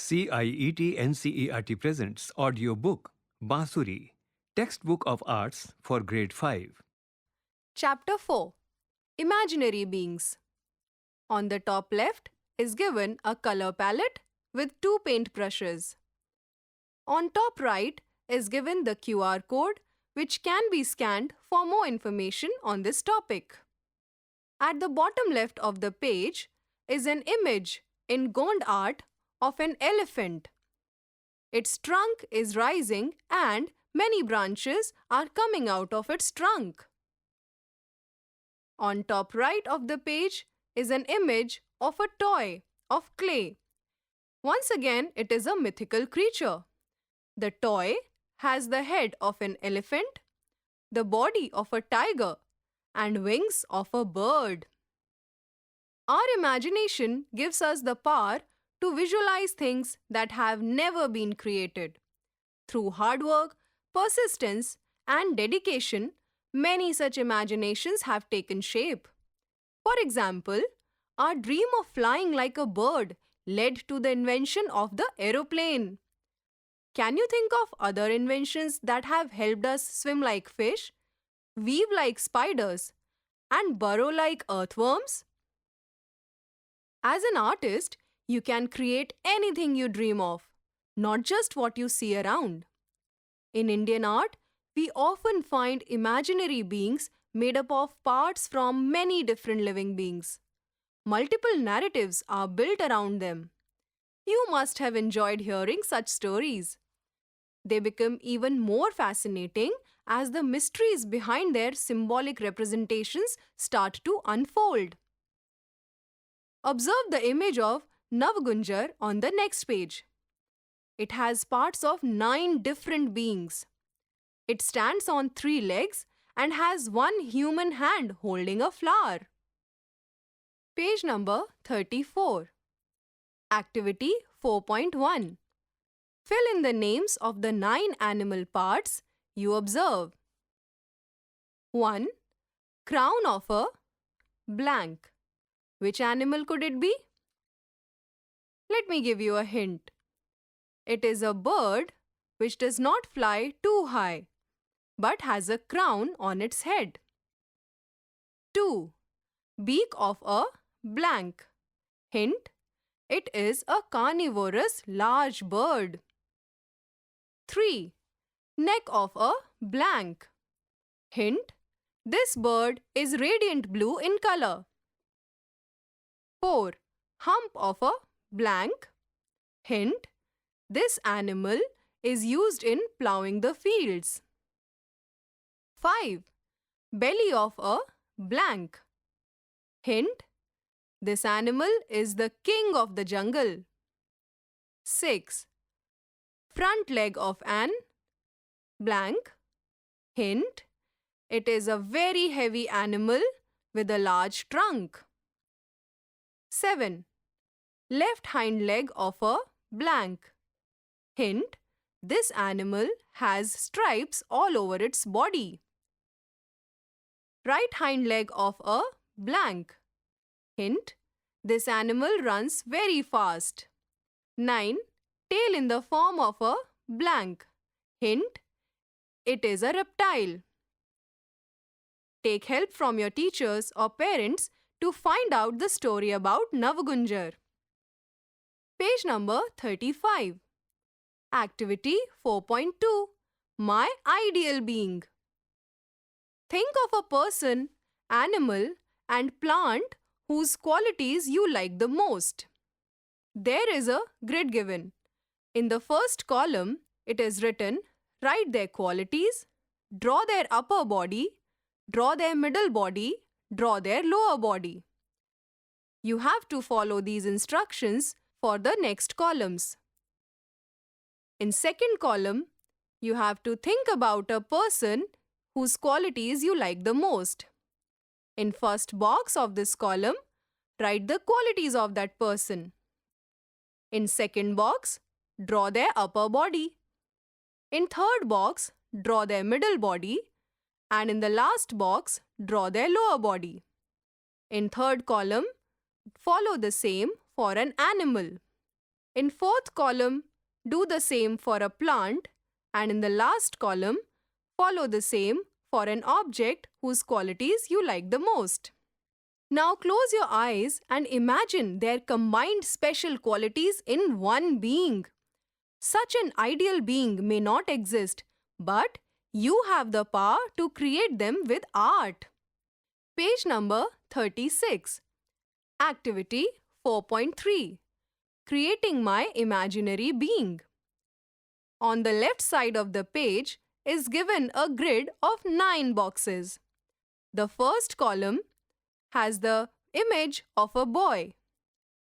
CIET NCERT presents audiobook Bansuri, textbook of arts for grade 5. Chapter 4 Imaginary Beings. On the top left is given a color palette with 2 paint brushes. On top right is given the QR code which can be scanned for more information on this topic. At the bottom left of the page is an image in Gond art of an elephant. Its trunk is rising and many branches are coming out of its trunk. On top right of the page is an image of a toy of clay. Once again, it is a mythical creature. The toy has the head of an elephant, the body of a tiger, and wings of a bird. Our imagination gives us the power to visualize things that have never been created. Through hard work, persistence, and dedication, many such imaginations have taken shape. For example, our dream of flying like a bird led to the invention of the aeroplane. Can you think of other inventions that have helped us swim like fish, weave like spiders, and burrow like earthworms? As an artist, you can create anything you dream of, not just what you see around. In Indian art, we often find imaginary beings made up of parts from many different living beings. Multiple narratives are built around them. You must have enjoyed hearing such stories. They become even more fascinating as the mysteries behind their symbolic representations start to unfold. Observe the image of Navgunjar on the next page. It has parts of 9 different beings. It stands on 3 legs and has one human hand holding a flower. Page number 34. Activity 4.1. Fill in the names of the 9 animal parts you observe. 1. Crown of a blank. Which animal could it be? Let me give you a hint. It is a bird which does not fly too high, but has a crown on its head. 2. Beak of a blank. Hint, it is a carnivorous large bird. 3. Neck of a blank. Hint, this bird is radiant blue in color. 4. Hump of a blank. Hint, this animal is used in ploughing the fields. 5. Belly of a blank. Hint, this animal is the king of the jungle. 6. Front leg of an blank. Hint, it is a very heavy animal with a large trunk. 7. Left hind leg of a blank. Hint, this animal has stripes all over its body. Right hind leg of a blank. Hint, this animal runs very fast. 9. Tail in the form of a blank. Hint, it is a reptile. Take help from your teachers or parents to find out the story about Navgunjar. Page number 35. Activity 4.2. My ideal being. Think of a person, animal, and plant whose qualities you like the most. There is a grid given. In the first column, it is written, write their qualities, draw their upper body, draw their middle body, draw their lower body. You have to follow these instructions for the next columns. In second column, you have to think about a person whose qualities you like the most. In first box of this column, write the qualities of that person. In second box, draw their upper body. In third box, draw their middle body. And in the last box, draw their lower body. In third column, follow the same for an animal. In fourth column, do the same for a plant, and in the last column, follow the same for an object whose qualities you like the most. Now close your eyes and imagine their combined special qualities in one being. Such an ideal being may not exist, but you have the power to create them with art. Page number 36. Activity 4.3. Creating my imaginary being. On the left side of the page is given a grid of 9 boxes. The first column has the image of a boy.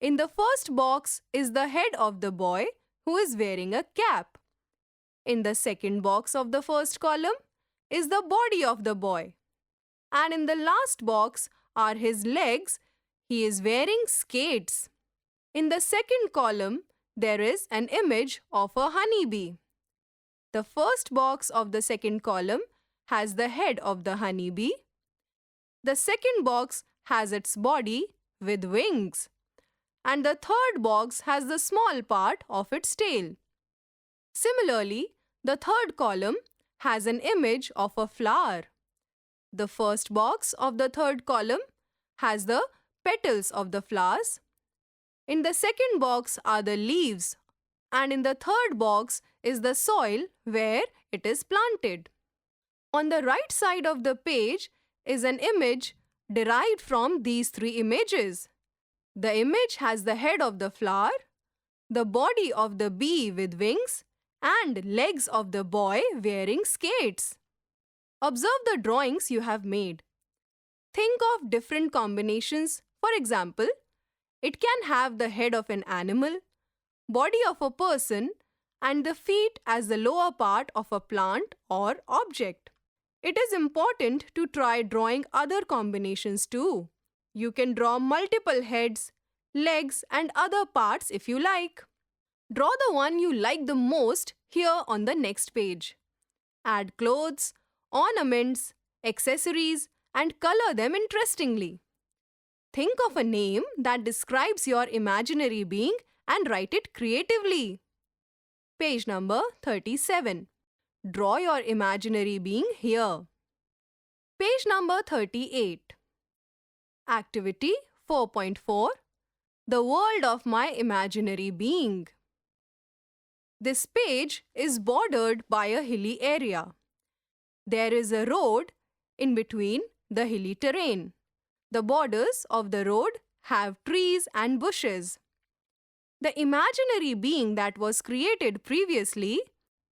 In the first box is the head of the boy who is wearing a cap. In the second box of the first column is the body of the boy. And in the last box are his legs. He is wearing skates. In the second column, there is an image of a honeybee. The first box of the second column has the head of the honeybee. The second box has its body with wings. And the third box has the small part of its tail. Similarly, the third column has an image of a flower. The first box of the third column has the petals of the flowers. In the second box are the leaves, and in the third box is the soil where it is planted. On the right side of the page is an image derived from these 3 images. The image has the head of the flower, the body of the bee with wings, and legs of the boy wearing skates. Observe the drawings you have made. Think of different combinations. For example, it can have the head of an animal, body of a person, and the feet as the lower part of a plant or object. It is important to try drawing other combinations too. You can draw multiple heads, legs, and other parts if you like. Draw the one you like the most here on the next page. Add clothes, ornaments, accessories, and color them interestingly. Think of a name that describes your imaginary being and write it creatively. Page number 37. Draw your imaginary being here. Page number 38. Activity 4.4. The world of my imaginary being. This page is bordered by a hilly area. There is a road in between the hilly terrain. The borders of the road have trees and bushes. The imaginary being that was created previously,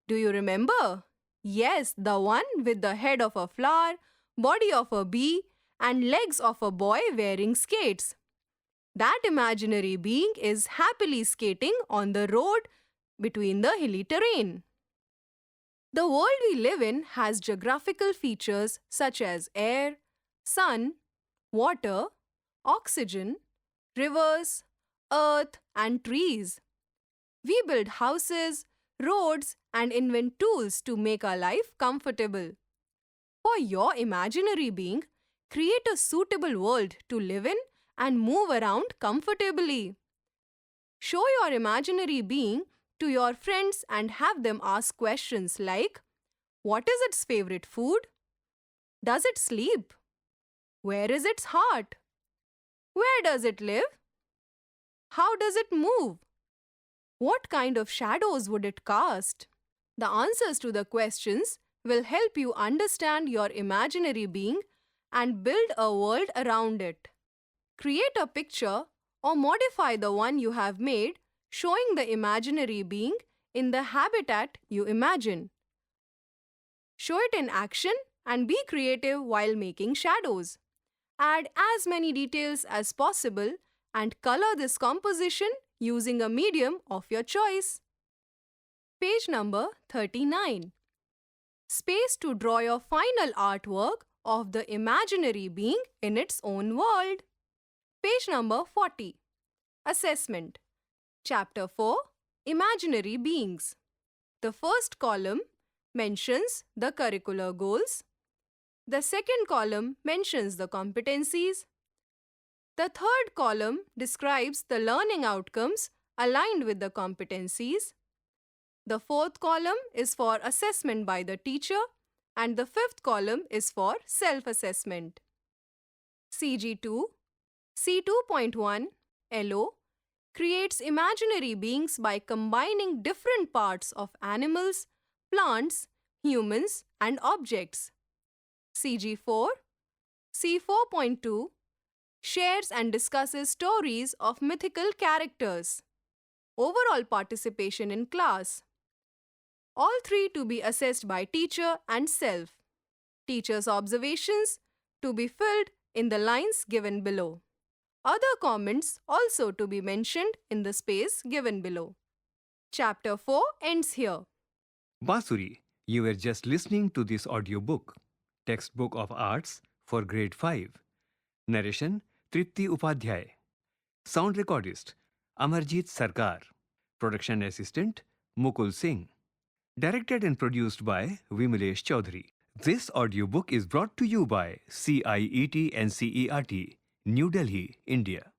do you remember? Yes, the one with the head of a flower, body of a bee, and legs of a boy wearing skates. That imaginary being is happily skating on the road between the hilly terrain. The world we live in has geographical features such as air, sun, water, oxygen, rivers, earth, and trees. We build houses, roads, and invent tools to make our life comfortable. For your imaginary being, create a suitable world to live in and move around comfortably. Show your imaginary being to your friends and have them ask questions like, what is its favorite food? Does it sleep? Where is its heart? Where does it live? How does it move? What kind of shadows would it cast? The answers to the questions will help you understand your imaginary being and build a world around it. Create a picture or modify the one you have made showing the imaginary being in the habitat you imagine. Show it in action and be creative while making shadows. Add as many details as possible and color this composition using a medium of your choice. Page number 39. Space to draw your final artwork of the imaginary being in its own world. Page number 40. Assessment. Chapter 4. Imaginary Beings. The first column mentions the curricular goals. The second column mentions the competencies. The third column describes the learning outcomes aligned with the competencies. The fourth column is for assessment by the teacher, and the fifth column is for self assessment. CG2, C2.1, LO creates imaginary beings by combining different parts of animals, plants, humans, and objects. CG4, C4.2 shares and discusses stories of mythical characters. Overall participation in class. All three to be assessed by teacher and self. Teacher's observations to be filled in the lines given below. Other comments also to be mentioned in the space given below. Chapter 4 ends here. Bansuri, you were just listening to this audiobook, Textbook of Arts for Grade 5. Narration Tripti Upadhyay. Sound recordist Amarjit Sarkar. Production assistant Mukul Singh. Directed and produced by Vimalesh Chaudhary. This audiobook is brought to you by CIET NCERT, New Delhi, India.